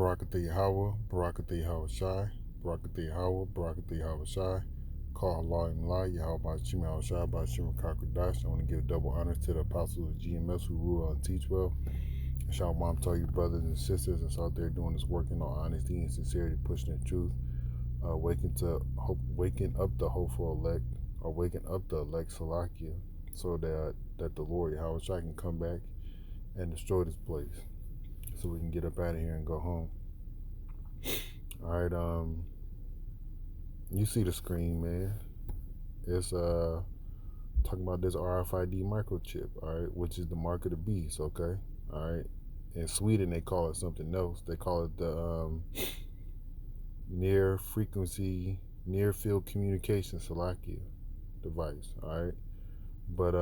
Barakatha Yahweh, Barakatha Yahweh Shai, Barakatha Yahweh, Barakatha Yahweh Shai, Call Allah Imla, Yahweh Bashim Yahweh Shai, Bashim Kakradash. I want to give double honors to the apostles of GMS who rule and teach well. And Shalom to all you brothers and sisters that's out there doing this work in all honesty and sincerity, pushing the truth, waking up the hopeful elect, or waking up the elect Salakia, so that the Lord Yahweh Shai can come back and destroy this place, so we can get up out of here and go home. All right, you see the screen, man. It's talking about this RFID microchip, all right, which is the mark of the beast, okay? All right. In Sweden they call it something else. They call it the near field communication Salakia device, all right? But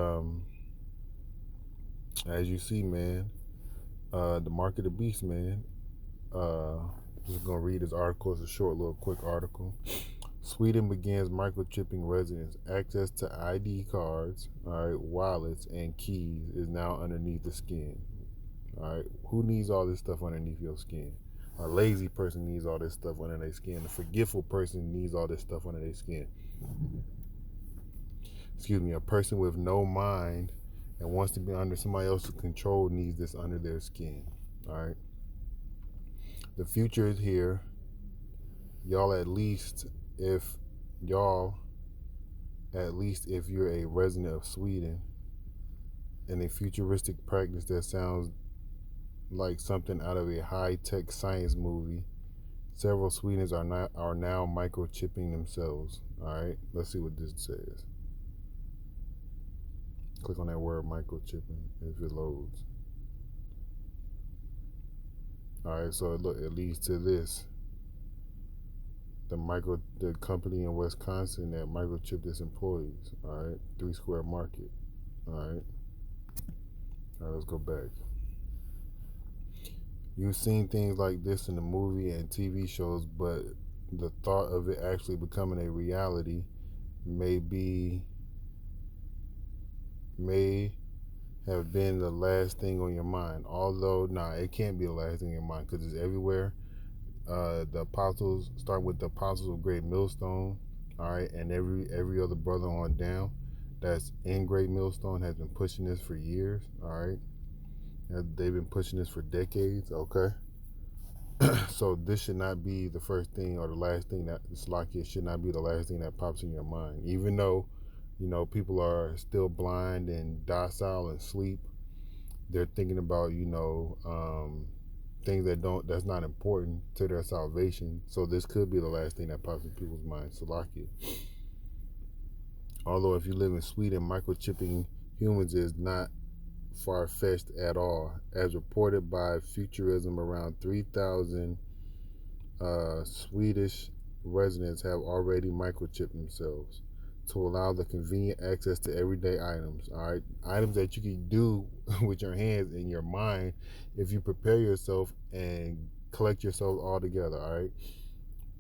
as you see, man, the mark of the beast, man, just gonna read this article. It's a short little quick article. Sweden begins microchipping residents. Access to ID cards, all right, wallets, and keys is now underneath the skin. All right, who needs all this stuff underneath your skin? A lazy person needs all this stuff under their skin. A forgetful person needs all this stuff under their skin. Excuse me, a person with no mind and wants to be under somebody else's control needs this under their skin. All right. The future is here. Y'all, at least if you're a resident of Sweden, in a futuristic practice that sounds like something out of a high-tech science movie, several Swedes are now microchipping themselves. All right, let's see what this says. Click on that word microchipping if it loads. All right, so it leads to this. The company in Wisconsin that microchipped its employees. All right, 3 Square Market. All right, let's go back. You've seen things like this in the movie and TV shows, but the thought of it actually becoming a reality may have been the last thing on your mind. Although, it can't be the last thing on your mind because it's everywhere. The apostles, start with the apostles of Great Millstone, all right, and every other brother on down that's in Great Millstone has been pushing this for years, all right. They've been pushing this for decades, okay. So this should not be the first thing or the last thing that Salakia should not be the last thing that pops in your mind, even though people are still blind and docile and sleep. They're thinking about things that's not important to their salvation. So this could be the last thing that pops in people's minds. Salakia. Although if you live in Sweden, microchipping humans is not far-fetched at all. As reported by Futurism, around 3,000 Swedish residents have already microchipped themselves to allow the convenient access to everyday items. All right, items that you can do with your hands and your mind if you prepare yourself and collect yourself all together. All right,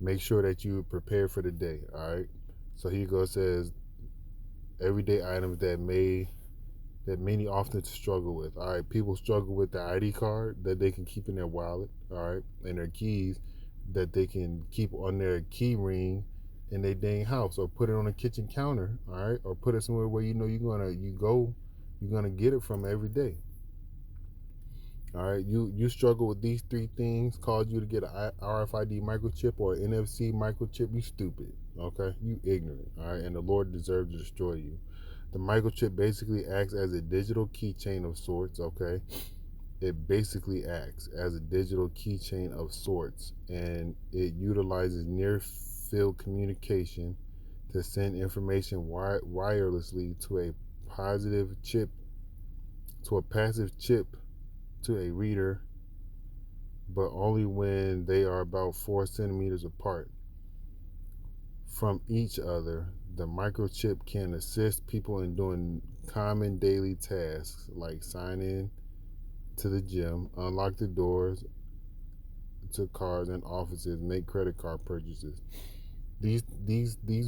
make sure that you prepare for the day. All right, so here goes, says everyday items that many often struggle with. All right, people struggle with the ID card that they can keep in their wallet. All right, and their keys that they can keep on their key ring in their dang house, or put it on a kitchen counter. All right, or put it somewhere where you're gonna get it from every day. All right, you struggle with these 3 things, cause you to get a RFID microchip or NFC microchip. You stupid. Okay, you ignorant. All right, and the Lord deserves to destroy you. The microchip basically acts as a digital keychain of sorts, okay? It basically acts as a digital keychain of sorts, and it utilizes near-field communication to send information wirelessly to a passive chip to a reader, but only when they are about 4 centimeters apart from each other. The microchip can assist people in doing common daily tasks like sign in to the gym, unlock the doors to cars and offices, make credit card purchases. These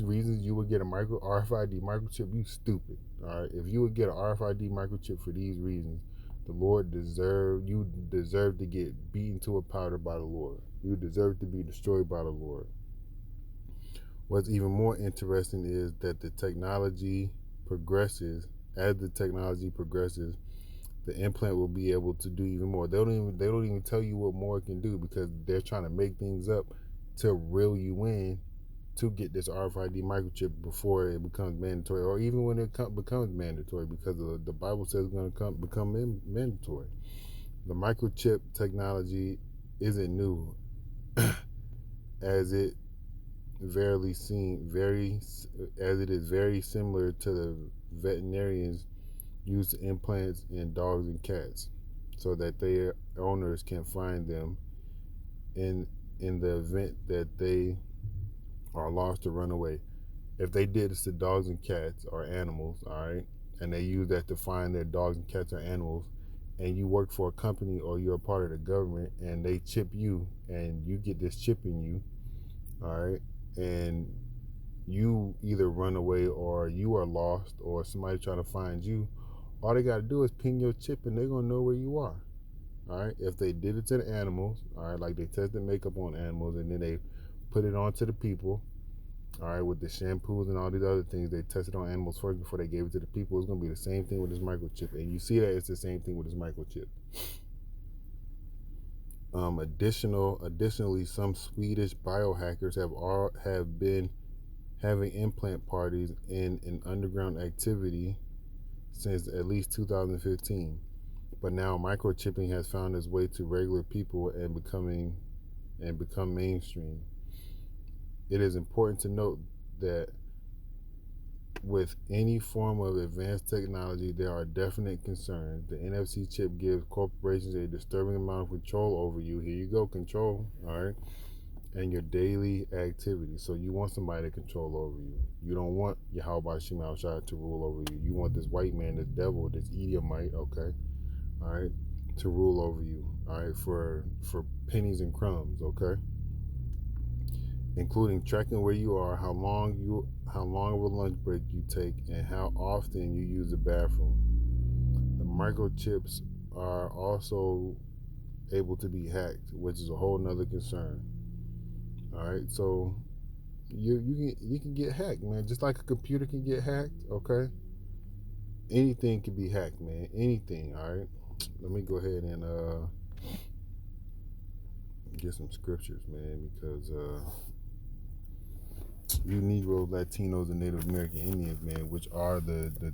reasons you would get a RFID microchip, you stupid. All right, if you would get an RFID microchip for these reasons, The Lord you deserve to get beaten to a powder by the Lord. You deserve to be destroyed by the Lord. What's even more interesting is that the technology progresses. As the technology progresses, the implant will be able to do even more. They don't even tell you what more it can do, because they're trying to make things up to reel you in to get this RFID microchip before it becomes mandatory, or even when it becomes mandatory, because the Bible says it's going to become mandatory. The microchip technology isn't new, as it is very similar to the veterinarians use implants in dogs and cats, so that their owners can find them in the event that they are lost or run away. If they did this to dogs and cats or animals, all right, and they use that to find their dogs and cats or animals, and you work for a company or you're a part of the government, and they chip you, and you get this chip in you, all right, and you either run away or you are lost or somebody trying to find you, all they got to do is ping your chip and they're going to know where you are. All right. If they did it to the animals, all right, like they tested makeup on animals and then they put it on to the people, all right, with the shampoos and all these other things, they tested on animals first before they gave it to the people. It's going to be the same thing with this microchip. And you see that it's the same thing with this microchip. Additionally, some Swedish biohackers have been having implant parties in an underground activity since at least 2015. But now microchipping has found its way to regular people and become mainstream. It is important to note that with any form of advanced technology, there are definite concerns. The NFC chip gives corporations a disturbing amount of control over you. Here you go, control, all right, and your daily activities. So you want somebody to control over you. You don't want Yahweh Shema Shai to rule over you. You want this white man, this devil, this Edomite, okay, all right, to rule over you, all right, for pennies and crumbs, okay, including tracking where you are, how long of a lunch break you take, and how often you use the bathroom. The microchips are also able to be hacked, which is a whole nother concern. All right, so you can get hacked, man, just like a computer can get hacked. Okay, anything can be hacked, man. Anything. All right. Let me go ahead and get some scriptures, man, because you Negroes, Latinos, and Native American Indians, man, which are the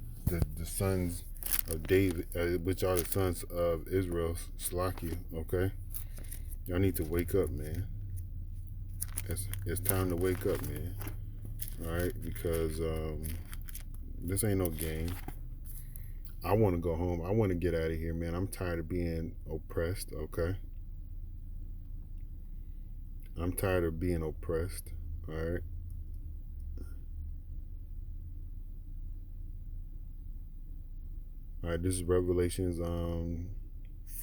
sons of David, which are the sons of Israel, Slakia, okay? Y'all need to wake up, man. It's time to wake up, man. All right, because this ain't no game. I want to go home. I want to get out of here, man. I'm tired of being oppressed, okay? I'm tired of being oppressed, all right? All right, this is Revelations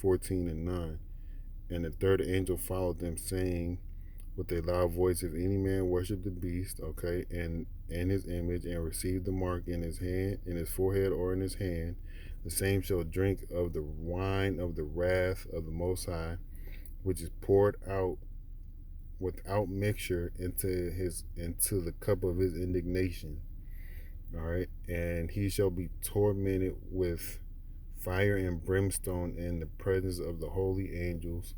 14 and 9. And the third angel followed them, saying with a loud voice, if any man worship the beast, okay, and his image, and receive the mark in his hand, in his forehead, or in his hand, the same shall drink of the wine of the wrath of the Most High, which is poured out without mixture into the cup of his indignation. All right, and he shall be tormented with fire and brimstone in the presence of the holy angels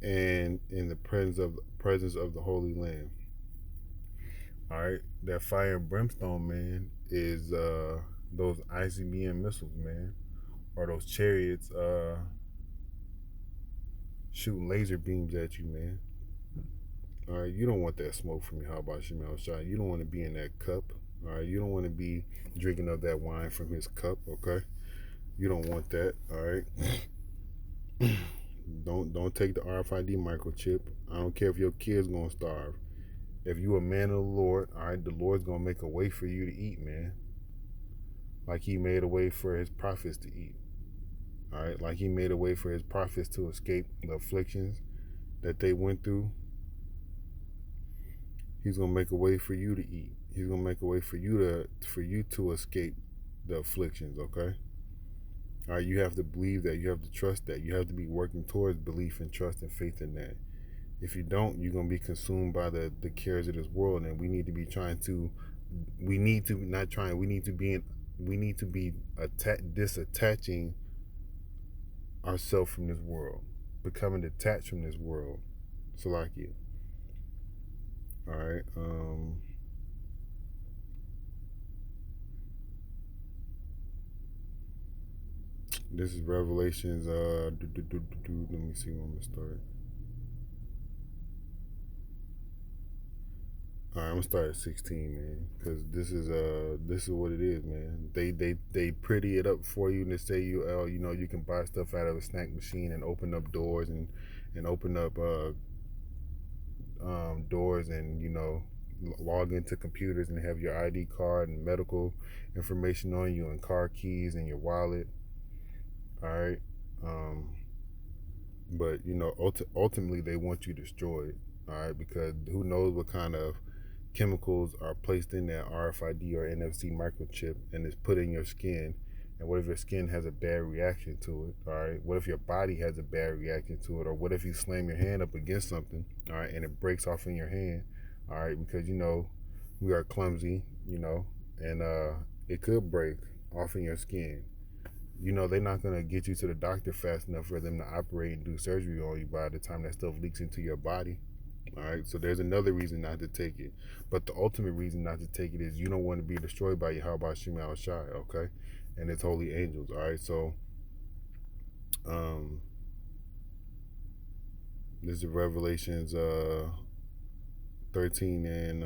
and in the presence of the Holy Lamb. All right, that fire and brimstone, man, is those ICBM missiles, man, or those chariots shooting laser beams at you, man. All right, you don't want that smoke from your Yahweh Shema Shai. You don't want to be in that cup. All right, you don't want to be drinking of that wine from his cup. Okay, you don't want that. All right. Don't take the RFID microchip. I don't care if your kid's gonna starve. If you a man of the Lord, all right, the Lord's gonna make a way for you to eat, man. Like he made a way for his prophets to eat. All right, like he made a way for his prophets to escape the afflictions that they went through. He's gonna make a way for you to eat. He's gonna make a way for you to escape the afflictions. Okay. All right, you have to believe that. You have to trust that. You have to be working towards belief and trust and faith in that. If you don't, you're gonna be consumed by the cares of this world, and we need to be trying to. We need to not trying. We need to be in. We need to be disattaching ourselves from this world, becoming detached from this world. So like you. All right. This is Revelations. Let me see when I'm gonna start. All right, I'm gonna start at 16, man, because this is what it is, man. They pretty it up for you and they say you can buy stuff out of a snack machine and open up doors and open up doors and log into computers and have your ID card and medical information on you and car keys and your wallet. All right, um, but ultimately they want you destroyed. All right, because who knows what kind of chemicals are placed in that RFID or NFC microchip and is put in your skin. And what if your skin has a bad reaction to it? All right. What if your body has a bad reaction to it? Or what if you slam your hand up against something, all right, and it breaks off in your hand, all right, because we are clumsy, and it could break off in your skin. They're not gonna get you to the doctor fast enough for them to operate and do surgery on you by the time that stuff leaks into your body. All right, so there's another reason not to take it, but the ultimate reason not to take it is you don't want to be destroyed by Yahweh Shemal Shai, okay, and its holy angels. All right, so um, this is Revelations 13 and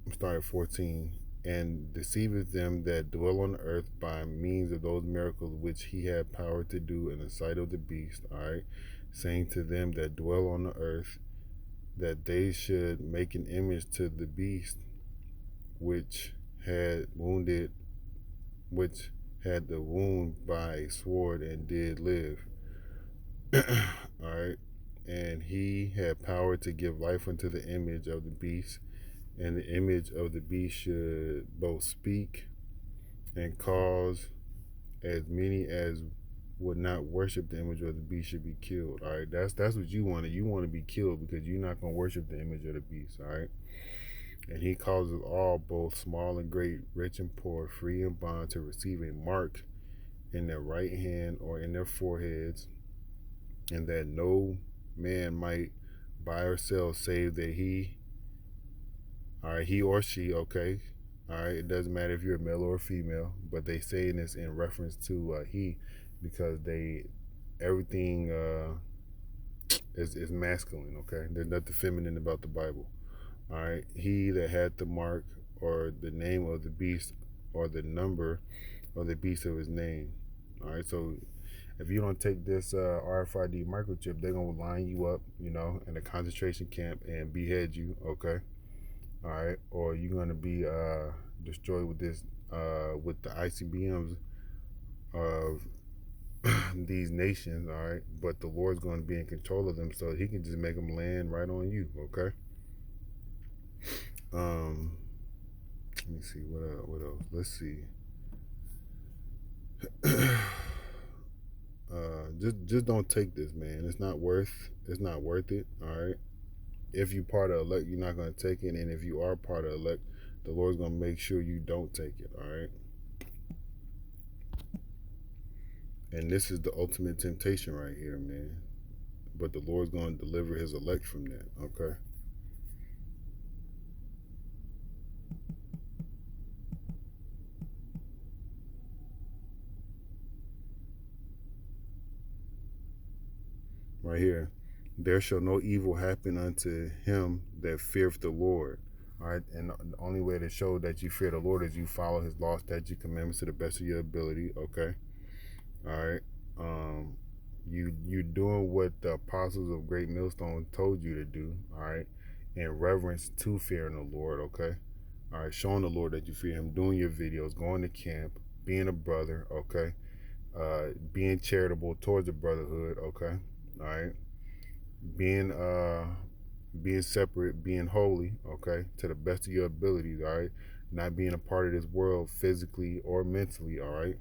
I'm starting at 14. And deceiveth them that dwell on the earth by means of those miracles which he had power to do in the sight of the beast, all right, saying to them that dwell on the earth that they should make an image to the beast which had wounded, which had the wound by a sword and did live. All right, and he had power to give life unto the image of the beast, and the image of the beast should both speak and cause as many as would not worship the image of the beast should be killed. All right, that's what you want. You want to be killed because you're not going to worship the image of the beast. All right, and he causes all, both small and great, rich and poor, free and bond, to receive a mark in their right hand or in their foreheads, and that no man might buy or sell save that he or she, okay, all right, it doesn't matter if you're a male or a female, but they say this in reference to he, because everything is masculine, okay? There's nothing feminine about the Bible. All right, he that had the mark or the name of the beast or the number of the beast of his name. All right, so if you don't take this RFID microchip, they're gonna line you up, in a concentration camp and behead you. Okay, all right, or you're gonna be destroyed with this with the ICBMs of these nations. All right, but the Lord's going to be in control of them, so He can just make them land right on you. Okay. Um, Let me see what else. What else? Let's see. Just don't take this, man. It's not worth. It's not worth it. All right. If you part of elect, you're not gonna take it, and if you are part of elect, the Lord's gonna make sure you don't take it. All right. And this is the ultimate temptation right here, man. But the Lord's gonna deliver His elect from that. Okay. Right here. There shall no evil happen unto him that feareth the Lord. All right, and the only way to show that you fear the Lord is you follow His law, statute, commandments to the best of your ability. Okay, all right. You doing what the apostles of Great Millstone told you to do. All right, in reverence to fearing the Lord. Okay, all right, showing the Lord that you fear Him, doing your videos, going to camp, being a brother. Okay, being charitable towards the brotherhood. Okay, all right, being being separate, being holy, okay, to the best of your abilities, all right, not being a part of this world physically or mentally, all right.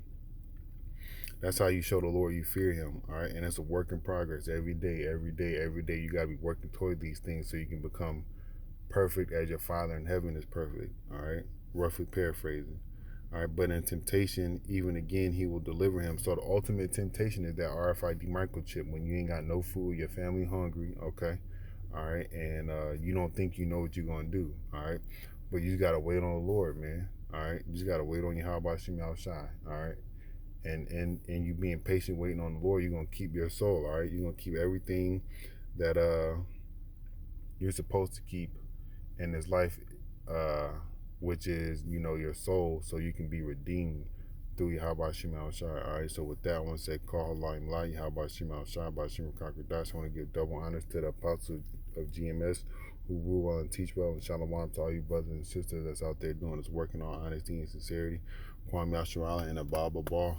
That's how you show the Lord you fear Him, all right. And it's a work in progress every day, every day, every day. You got to be working toward these things so you can become perfect as your Father in heaven is perfect, all right. Roughly paraphrasing. All right, but in temptation, even again, he will deliver him. So the ultimate temptation is that RFID microchip. When you ain't got no food, your family hungry, okay, all right, and you don't think you know what you're gonna do, all right, but you just gotta wait on the Lord, man. All right, you just gotta wait on your how about Shemi Shai, all right, and you being patient, waiting on the Lord, you're gonna keep your soul, all right. You're gonna keep everything that you're supposed to keep in this life, uh, which is, you know, your soul, so you can be redeemed through Yahweh Shema Shai. All right, so with that, I want to say, call Line Light, Yahweh Shema Shai, by Shema Conquer Dash. I want to give double honors to the apostle of GMS who rule well and teach well, and shalom to all you brothers and sisters that's out there doing this, working on honesty and sincerity. Kwame Yashua and Ababa Ball.